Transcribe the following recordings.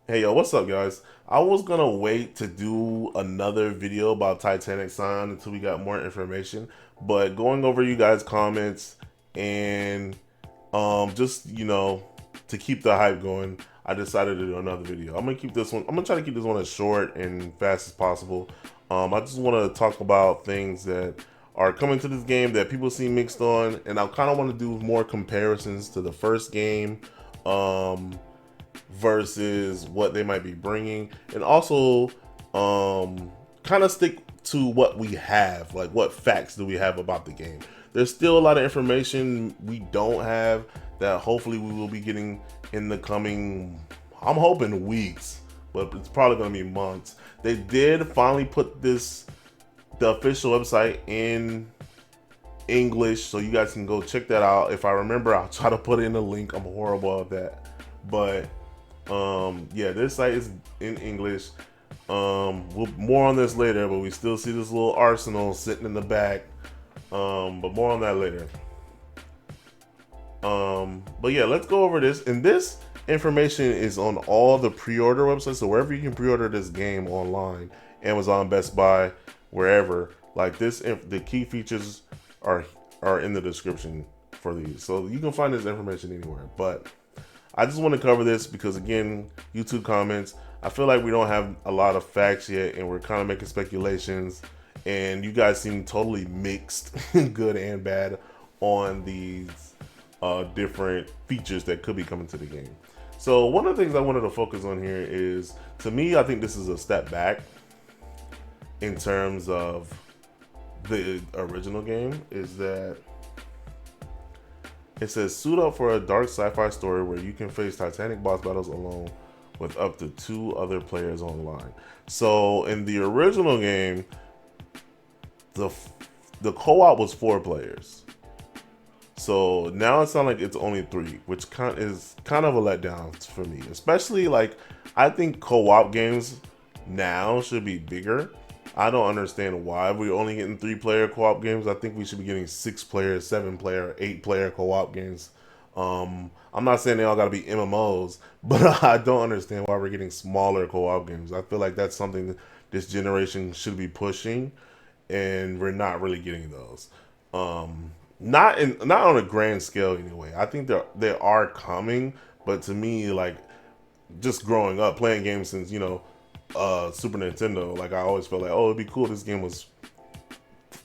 Hey yo, what's up guys? I was gonna wait to do another video about Titanic Scion until we got more information, but going over you guys' comments and just to keep the hype going, I decided to do another video. I'm gonna try to keep this one as short and fast as possible. I just want to talk about things that are coming to this game that people seem mixed on, and I kind of want to do more comparisons to the first game. Um, versus what they might be bringing, and also kind of stick to what we have, like what facts do we have about the game. There's still a lot of information we don't have that hopefully we will be getting in the coming, I'm hoping, weeks, but it's probably going to be months. They did finally put the official website in English, so you guys can go check that out. If I remember, I'll try to put in a link. I'm horrible at that, but yeah, this site is in English. We'll more on this later, but we still see this little arsenal sitting in the back. But more on that later. But yeah, let's go over this. And this information is on all the pre-order websites. So wherever you can pre-order this game online, Amazon, Best Buy, wherever. Like this, the key features are in the description for these. So you can find this information anywhere. But I just want to cover this because, again, YouTube comments, I feel like we don't have a lot of facts yet and we're kind of making speculations, and you guys seem totally mixed, good and bad, on these different features that could be coming to the game. So one of the things I wanted to focus on here is, to me, I think this is a step back in terms of the original game, is that it says suit up for a dark sci-fi story where you can face Titanic boss battles alone with up to 2 other players online. So in the original game, the the co-op was 4 players. So now it sounds like it's only 3, which is kind of a letdown for me. Especially, like, I think co-op games now should be bigger. I don't understand why we're only getting 3-player co-op games. I think we should be getting 6-player, 7-player, 8-player co-op games. I'm not saying they all gotta be MMOs, but I don't understand why we're getting smaller co-op games. I feel like that's something that this generation should be pushing, and we're not really getting those. Not on a grand scale anyway. I think they are coming, but to me, like, just growing up playing games since Super Nintendo, like, I always felt like, oh, it'd be cool if this game was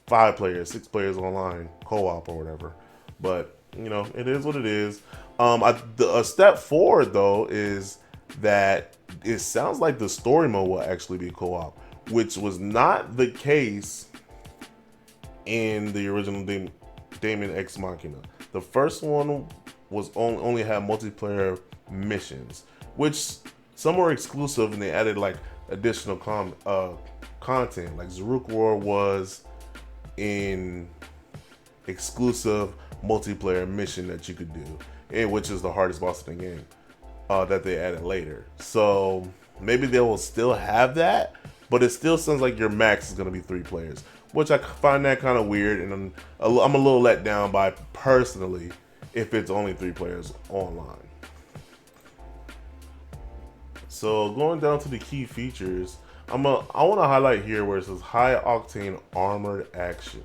5 players, 6 players online, co-op or whatever. But it is what it is. A step forward though is that it sounds like the story mode will actually be co-op, which was not the case in the original Daemon X Machina. The first one was only had multiplayer missions, which some were exclusive, and they added like additional content. Like Zaruk War was in exclusive multiplayer mission that you could do, and which is the hardest boss in the game, that they added later. So maybe they will still have that, but it still sounds like your max is going to be 3 players, which I find that kind of weird, and I'm a little let down by, personally, if it's only 3 players online. So going down to the key features, I want to highlight here where it says high octane armored action,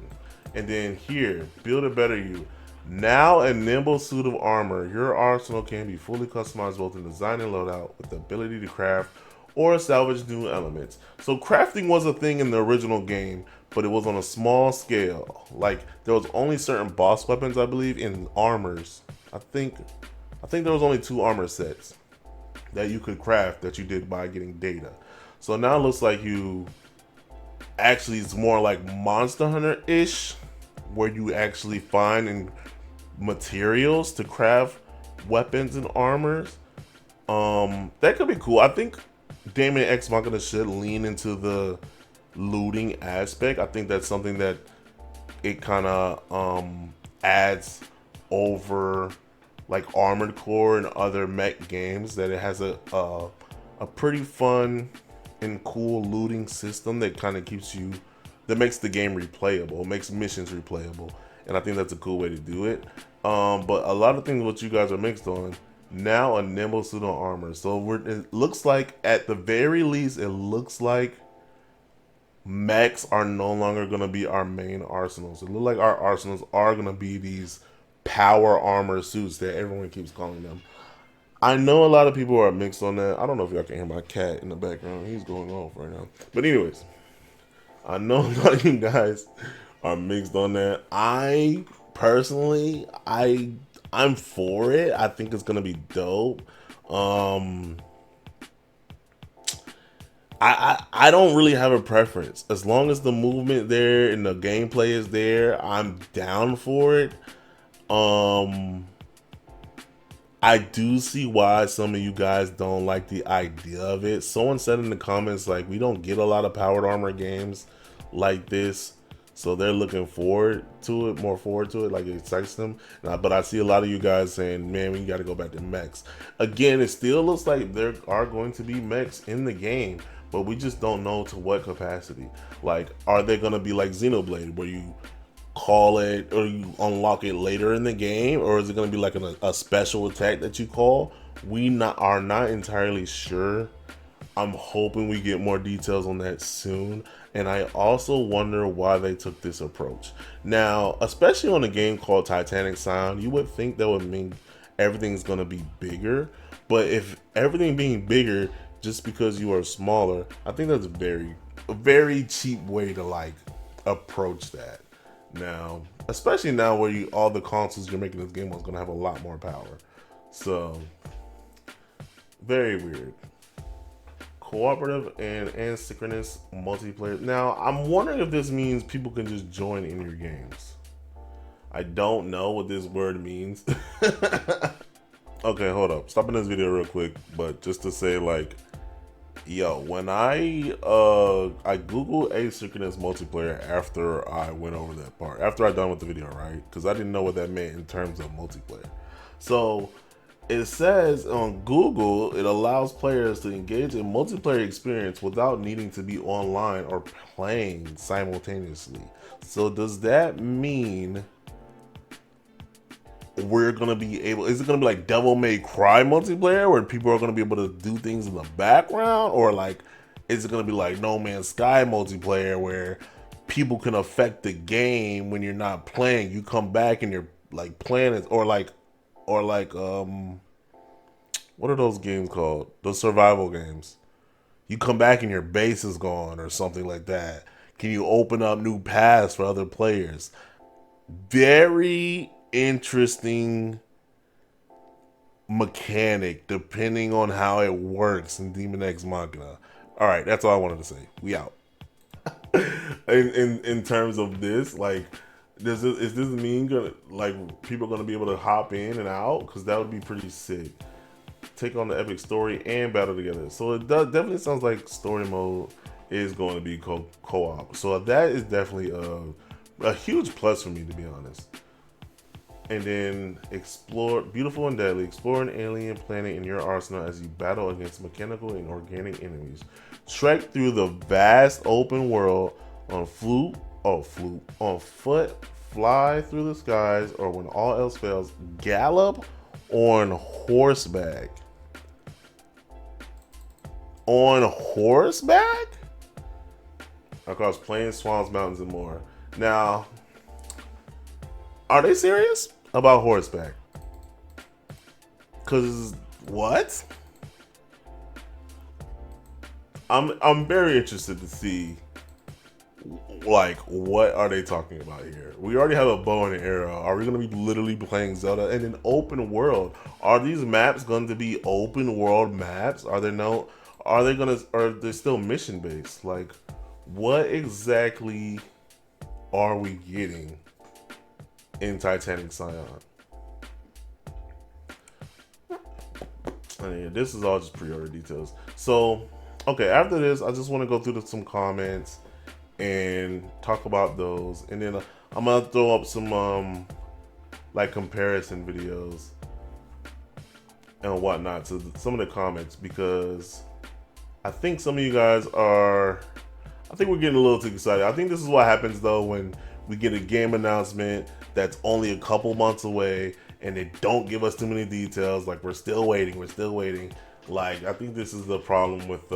and then here, build a better you. Now a nimble suit of armor, your arsenal can be fully customized both in design and loadout, with the ability to craft or salvage new elements. So crafting was a thing in the original game, but it was on a small scale. Like, there was only certain boss weapons, I believe, in armors. I think there was only 2 armor sets that you could craft that you did by getting data. So now it looks like you actually, it's more like Monster Hunter-ish, where you actually find materials to craft weapons and armors. That could be cool. I think Daemon X Machina should lean into the looting aspect. I think that's something that it kind of adds over, like, Armored Core and other mech games, that it has a pretty fun and cool looting system that kind of that makes the game replayable, makes missions replayable, and I think that's a cool way to do it. But a lot of things what you guys are mixed on Now a nimble suit of armor. So it looks like, at the very least, it looks like mechs are no longer going to be our main arsenals. It looks like our arsenals are going to be these power armor suits that everyone keeps calling them. I know a lot of people are mixed on that. I don't know if y'all can hear my cat in the background. He's going off right now. But anyways, I know a lot of you guys are mixed on that. I personally, I'm for it. I think it's gonna be dope. Um, I don't really have a preference. As long as the movement there and the gameplay is there, I'm down for it. Um, I do see why some of you guys don't like the idea of it. Someone said in the comments, like, we don't get a lot of powered armor games like this, so they're looking forward to it, more forward to it, like it excites them. But I see a lot of you guys saying, man, we got to go back to mechs. Again, it still looks like there are going to be mechs in the game, but we just don't know to what capacity. Like, are they going to be like Xenoblade, where you call it or you unlock it later in the game, or is it going to be like a special attack that you call? We are not entirely sure. I'm hoping we get more details on that soon. And I also wonder why they took this approach. Now, especially on a game called Titanic Scion, you would think that would mean everything's going to be bigger. But if everything being bigger just because you are smaller, I think that's a very cheap way to like approach that. Now, especially now where all the consoles you're making this game on is going to have a lot more power. So, very weird. Cooperative and asynchronous multiplayer. Now, I'm wondering if this means people can just join in your games. I don't know what this word means. Okay, hold up. Stopping this video real quick, but just to say, like, yo, when I googled asynchronous multiplayer after I went over that part, after I done with the video, right? Because I didn't know what that meant in terms of multiplayer. So it says on Google, it allows players to engage in multiplayer experience without needing to be online or playing simultaneously. So does that mean we're gonna be able, is it gonna be like Devil May Cry multiplayer where people are gonna be able to do things in the background, or like is it gonna be like No Man's Sky multiplayer where people can affect the game when you're not playing? You come back and you're like playing it, or like what are those games called, those survival games? You come back and your base is gone or something like that. Can you open up new paths for other players? Very interesting mechanic depending on how it works in Daemon Machina. All right, that's all I wanted to say. We out. in terms of this, like, is this mean gonna, like, people gonna be able to hop in and out? Because that would be pretty sick. Take on the epic story and battle together. So it definitely sounds like story mode is going to be co-op. So that is definitely a huge plus for me, to be honest. And then explore, beautiful and deadly, explore an alien planet in your arsenal as you battle against mechanical and organic enemies. Trek through the vast open world on foot, fly through the skies, or when all else fails, gallop on horseback. On horseback? Across plains, swamps, mountains, and more. Now, are they serious about horseback? Cause what? I'm very interested to see, like, what are they talking about here? We already have a bow and an arrow. Are we gonna be literally playing Zelda in an open world? Are these maps going to be open world maps? Are they still mission based? Like, what exactly are we getting in Titanic Scion? And yeah, this is all just pre-order details. So, okay, after this, I just want to go through some comments and talk about those, and then I'm gonna throw up some like comparison videos and whatnot to some of the comments, because I think some of you guys are, I think we're getting a little too excited. I think this is what happens though when we get a game announcement that's only a couple months away and they don't give us too many details. Like we're still waiting. Like I think this is the problem with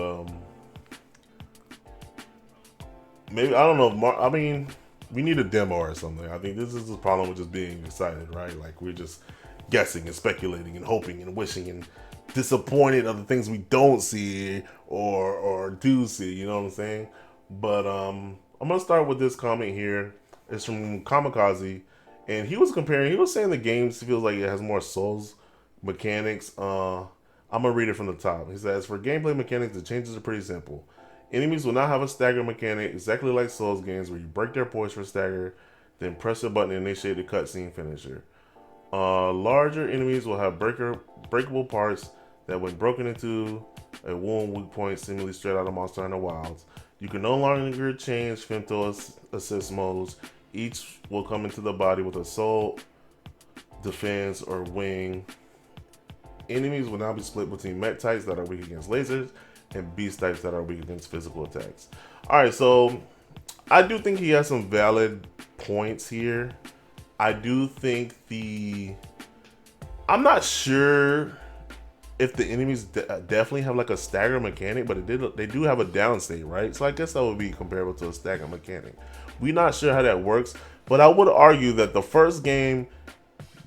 maybe I don't know. I mean, we need a demo or something. I think this is the problem with just being excited, right? Like we're just guessing and speculating and hoping and wishing and disappointed of the things we don't see or do see. You know what I'm saying? But I'm gonna start with this comment here. It's from Kamikaze, and he was comparing. He was saying the game feels like it has more Souls mechanics. I'm gonna read it from the top. He says, for gameplay mechanics, the changes are pretty simple. Enemies will now have a stagger mechanic, exactly like Souls games, where you break their poise for stagger, then press a button to initiate the cutscene finisher. Larger enemies will have breakable parts that, when broken into a wound weak point, seemingly straight out of Monster in the Wilds. You can no longer change femto assist modes. Each will come into the body with assault, defense, or wing. Enemies will now be split between mech types that are weak against lasers and beast types that are weak against physical attacks. Alright, so I do think he has some valid points here. I do think I'm not sure if the enemies definitely have like a stagger mechanic, but they do have a down state, right? So I guess that would be comparable to a stagger mechanic. We're not sure how that works, but I would argue that the first game,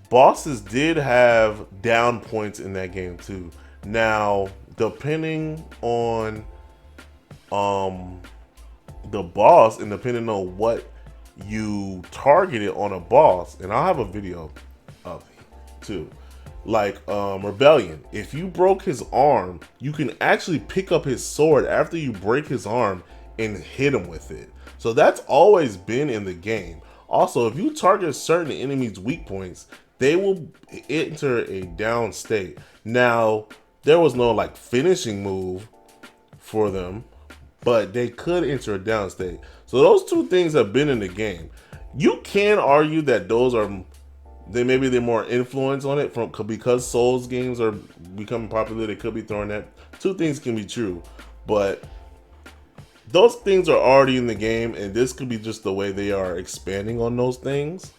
bosses did have down points in that game too. Now, depending on the boss and depending on what you targeted on a boss, and I'll have a video of it too. Like Rebellion, if you broke his arm, you can actually pick up his sword after you break his arm and hit him with it. So that's always been in the game. Also, if you target certain enemies' weak points, they will enter a down state. Now, there was no like finishing move for them, but they could enter a down state. So those two things have been in the game. You can argue that those are maybe they're more influence on it because Souls games are becoming popular. They could be throwing that. Two things can be true, but those things are already in the game, and this could be just the way they are expanding on those things.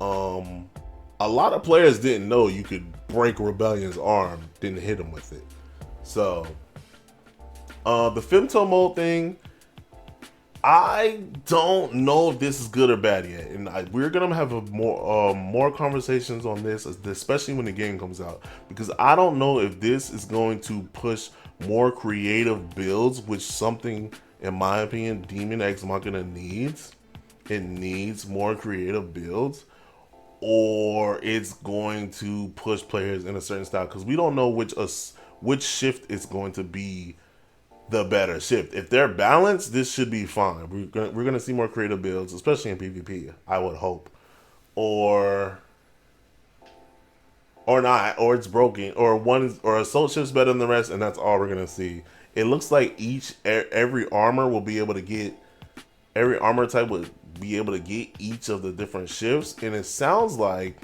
A lot of players didn't know you could break Rebellion's arm, didn't hit him with it. So, the femto mode thing, I don't know if this is good or bad yet, and we're gonna have more conversations on this, especially when the game comes out, because I don't know if this is going to push more creative builds, which something, in my opinion, Daemon Machina needs. It needs more creative builds, or it's going to push players in a certain style, because we don't know which shift is going to be the better shift. If they're balanced, this should be fine. We're gonna see more creative builds, especially in PvP, I would hope. Or not, or it's broken, or assault shift's better than the rest, and that's all we're gonna see. It looks like every armor type would be able to get each of the different shifts, and it sounds like,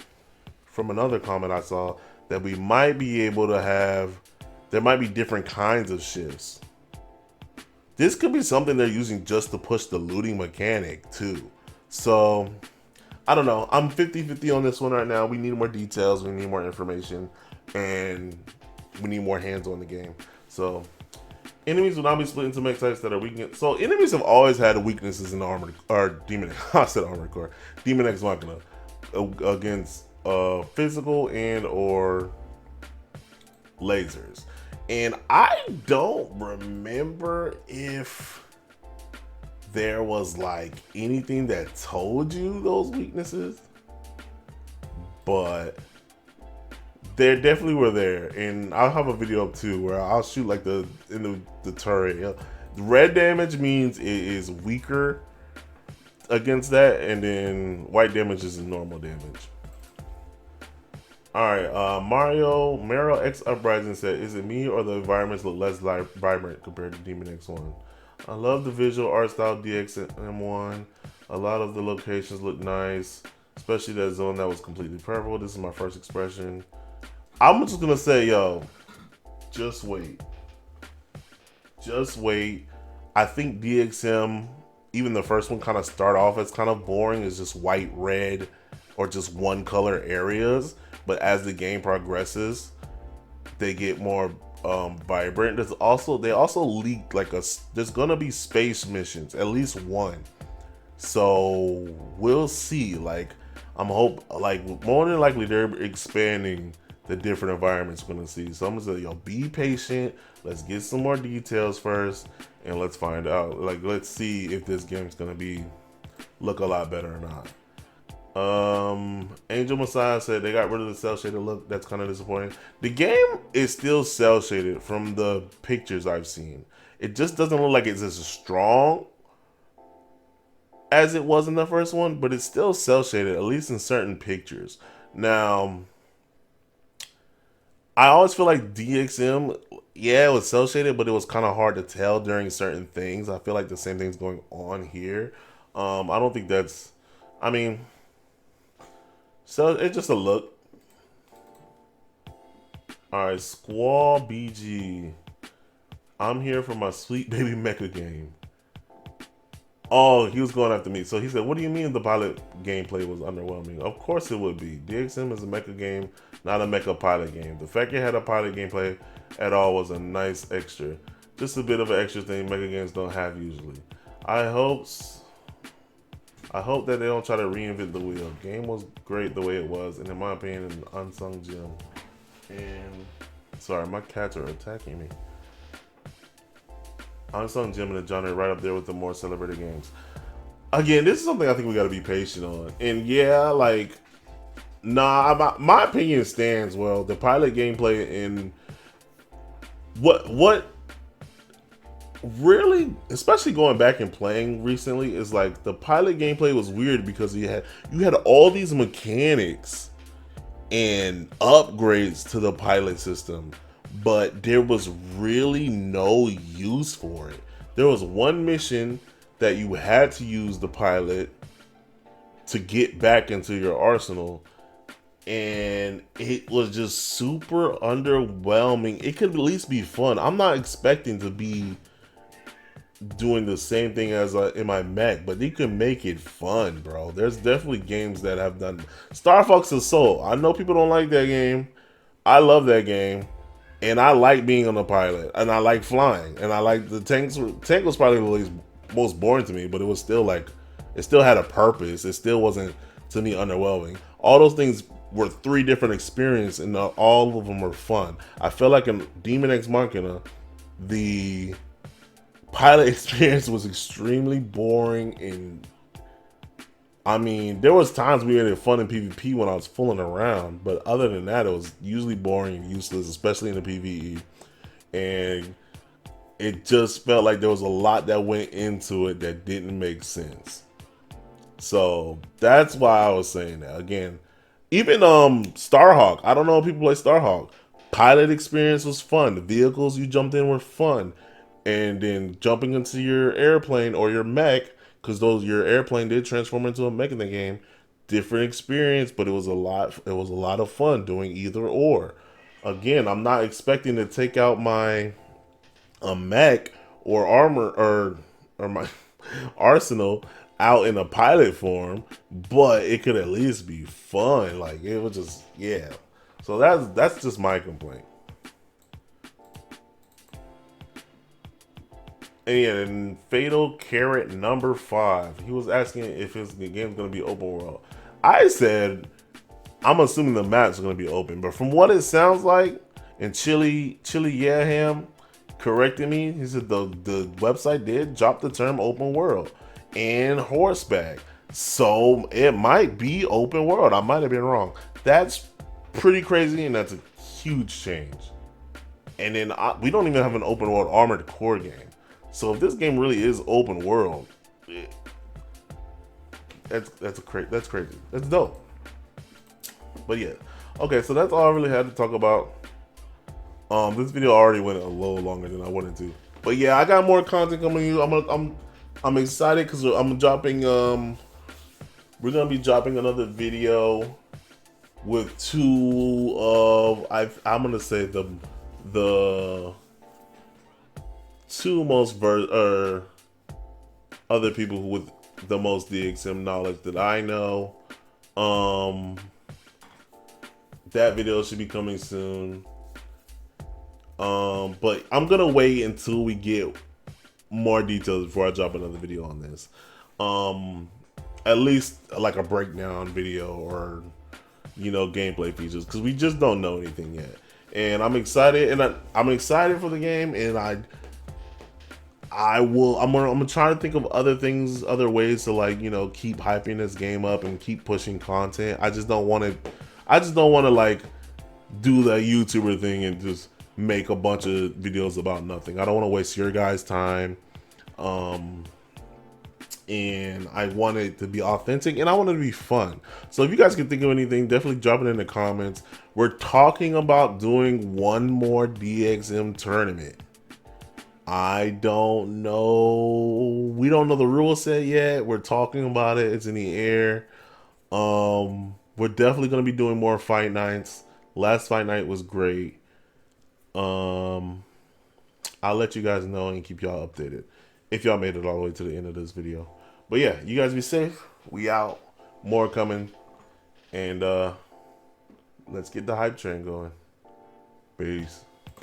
from another comment I saw, that we might be able to there might be different kinds of shifts. This could be something they're using just to push the looting mechanic too. So, I don't know. I'm 50-50 on this one right now. We need more details. We need more information. And we need more hands on the game. So, enemies will now be split into mech types that are weak. So, enemies have always had weaknesses in the Armored, or Demon, I said Armored Core. Daemon Machina against physical and or lasers. And I don't remember if there was like anything that told you those weaknesses, but they definitely were there. And I'll have a video up too where I'll shoot like in the turret. Red damage means it is weaker against that, and then white damage is normal damage. Alright, Mario X Uprising said, is it me or the environments look less vibrant compared to Daemon X1? I love the visual art style DXM1. A lot of the locations look nice, especially that zone that was completely purple. This is my first expression. I'm just gonna say, yo, just wait. Just wait. I think DXM, even the first one, kind of start off as kind of boring. It's just white, red, or just one color areas. but as the game progresses, they get more vibrant. They also leaked like there's gonna be space missions, at least one. So we'll see. Like more than likely they're expanding the different environments we're gonna see. So I'm gonna say, yo, be patient. Let's get some more details first, and let's find out. Like, let's see if this game's gonna look a lot better or not. Angel Messiah said they got rid of the cell shaded look. That's kind of disappointing. The game is still cell shaded from the pictures I've seen. It just doesn't look like it's as strong as it was in the first one, but it's still cell shaded, at least in certain pictures. Now, I always feel like DXM, yeah, it was cell shaded, but it was kind of hard to tell during certain things. I feel like the same thing's going on here. I don't think that's, I mean, so it's just a look. All right, Squall BG. I'm here for my sweet baby mecha game. Oh, he was going after me. So he said, what do you mean the pilot gameplay was underwhelming? Of course it would be. DXM is a mecha game, not a mecha pilot game. The fact it had a pilot gameplay at all was a nice extra. Just a bit of an extra thing mecha games don't have usually. I hope that they don't try to reinvent the wheel. Game was great the way it was, and in my opinion, an unsung gem. And sorry, my cats are attacking me. Unsung gem in the genre, right up there with the more celebrated games. Again, this is something I think we got to be patient on. And yeah, like, my opinion stands. Well, the pilot gameplay and what really, especially going back and playing recently, is like the pilot gameplay was weird because you had all these mechanics and upgrades to the pilot system, but there was really no use for it. There was one mission that you had to use the pilot to get back into your arsenal, and it was just super underwhelming. It could at least be fun. I'm not expecting to be doing the same thing as in my mech, but they can make it fun, bro. There's definitely games that have done. Star Fox Assault, I know people don't like that game. I love that game, and I like being on the pilot, and I like flying, and I like the tanks. Tank was probably the least, most boring to me, but it was still like, it still had a purpose. It still wasn't, to me, underwhelming. All those things were 3 different experiences, and all of them were fun. I felt like in Daemon Machina, the pilot experience was extremely boring, and I mean, there was times we had fun in PvP when I was fooling around, but other than that, it was usually boring and useless, especially in the PvE. And it just felt like there was a lot that went into it that didn't make sense. So that's why I was saying that. Again, even Starhawk, I don't know if people play Starhawk. Pilot experience was fun. The vehicles you jumped in were fun. And then jumping into your airplane or your mech, because your airplane did transform into a mech in the game. Different experience, but it was a lot of fun doing either or. Again, I'm not expecting to take out my mech or armor or my arsenal out in a pilot form, but it could at least be fun. Like, it was just, yeah. So that's just my complaint. And Fatal Carrot number 5, he was asking if his game's gonna be open world. I said I'm assuming the maps are gonna be open, but from what it sounds like, and Chili Yaham corrected me, he said the website did drop the term open world and horseback, so it might be open world. I might have been wrong. That's pretty crazy, and that's a huge change. And then we don't even have an open world Armored Core game. So if this game really is open world, that's crazy. That's dope. But yeah, okay. So that's all I really had to talk about. This video already went a little longer than I wanted to. But yeah, I got more content coming to you. I'm excited because I'm dropping. We're gonna be dropping another video with 2 of I'm gonna say the 2 most other people with the most DXM knowledge that I know. that video should be coming soon. But I'm gonna wait until we get more details before I drop another video on this. At least like a breakdown video or, you know, gameplay features, because we just don't know anything yet. And I'm excited, and I'm excited for the game, and I'm gonna try to think of other things, other ways to, like, you know, keep hyping this game up and keep pushing content. I just don't want to like do the YouTuber thing and just make a bunch of videos about nothing. I don't want to waste your guys' time. And I want it to be authentic, and I want it to be fun. So if you guys can think of anything, definitely drop it in the comments. We're talking about doing one more DXM tournament. I don't know. We don't know the rule set yet. We're talking about it. It's in the air. We're definitely going to be doing more fight nights. Last fight night was great. I'll let you guys know and keep y'all updated if y'all made it all the way to the end of this video. But yeah, you guys be safe. We out. More coming. And let's get the hype train going. Peace.